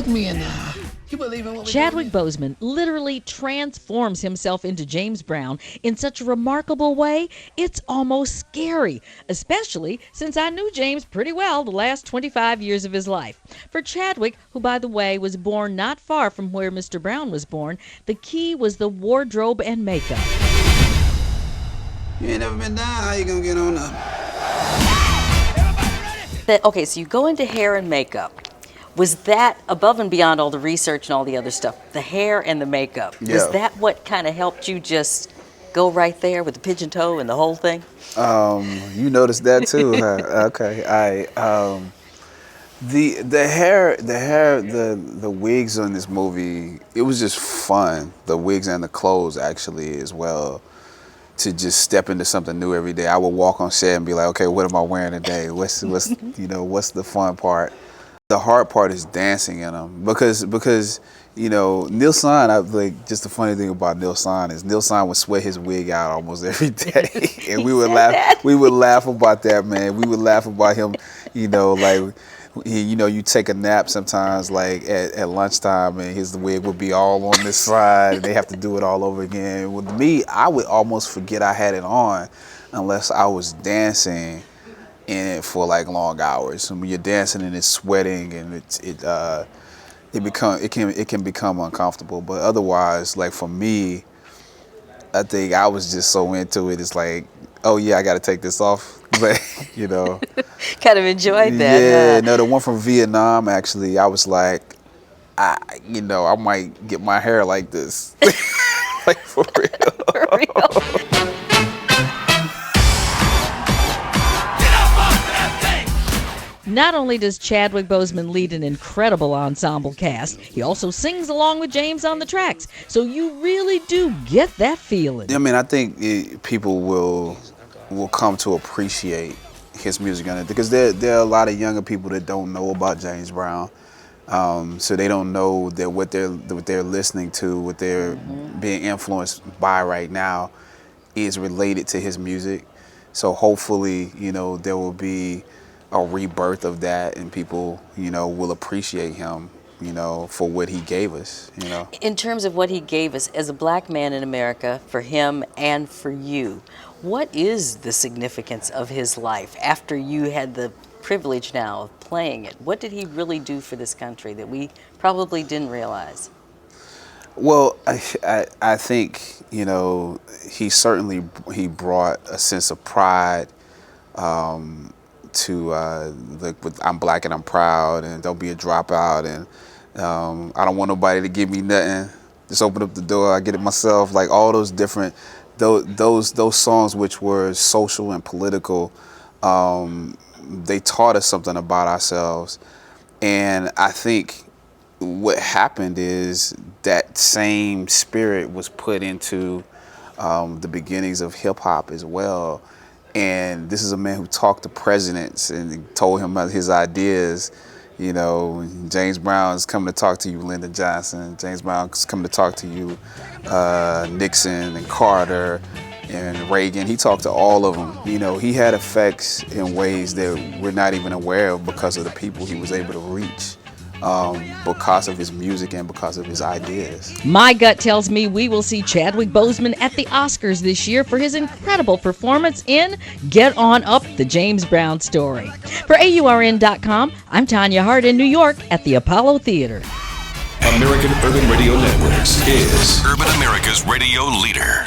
Look me in the eye. You believe in what we're Chadwick doing? Boseman literally transforms himself into James Brown in such a remarkable way, it's almost scary, especially since I knew James pretty well the last 25 years of his life. For Chadwick, who by the way was born not far from where Mr. Brown was born, the key was the wardrobe and makeup. You ain't never been down. How you gonna get on up? Okay, so you go into hair and makeup. Was that above and beyond all the research and all the other stuff, the hair and the makeup? Yeah. Was that what kind of helped you just go right there with the pigeon toe and the whole thing? You noticed that too, huh? Okay. The hair, the wigs on this movie, it was just fun. The wigs and the clothes actually as well. To just step into something new every day. I would walk on set and be like, okay, what am I wearing today? What's what's the fun part? The hard part is dancing in them because Neil Son. Just the funny thing about Neil Son is Neil Son would sweat his wig out almost every day, and we would laugh. That? We would laugh about that, man. We would laugh about him. You take a nap sometimes, like at lunchtime, and his wig would be all on this side, and they have to do it all over again. With me, I would almost forget I had it on unless I was dancing in it for like long hours. And when you're dancing and it's sweating and it can become uncomfortable. But otherwise, like for me, I think I was just so into it. It's like, oh yeah, I got to take this off. But Kind of enjoyed that. Yeah, huh? no, the one from Vietnam actually, I was like, I might get my hair like this, like for real. For real. Not only does Chadwick Boseman lead an incredible ensemble cast, he also sings along with James on the tracks. So you really do get that feeling. I mean, I think people will come to appreciate his music on it because there are a lot of younger people that don't know about James Brown, so they don't know that what they're listening to, what they're being influenced by right now, is related to his music. So hopefully, there will be a rebirth of that, and people, will appreciate him, for what he gave us, In terms of what he gave us as a black man in America, for him and for you, what is the significance of his life after you had the privilege now of playing it? What did he really do for this country that we probably didn't realize? Well, I think, he brought a sense of pride to I'm black and I'm proud, and don't be a dropout, and I don't want nobody to give me nothing. Just open up the door, I get it myself. Like all those different, those songs which were social and political, they taught us something about ourselves. And I think what happened is that same spirit was put into the beginnings of hip hop as well. And this is a man who talked to presidents and told him about his ideas. James Brown is coming to talk to you, Lyndon Johnson. James Brown is coming to talk to you, Nixon and Carter and Reagan. He talked to all of them. He had effects in ways that we're not even aware of because of the people he was able to reach, because of his music and because of his ideas. My gut tells me we will see Chadwick Boseman at the Oscars this year for his incredible performance in Get On Up, the James Brown Story. For AURN.com, I'm Tanya Hart in New York at the Apollo Theater. American Urban Radio Networks is Urban America's radio leader.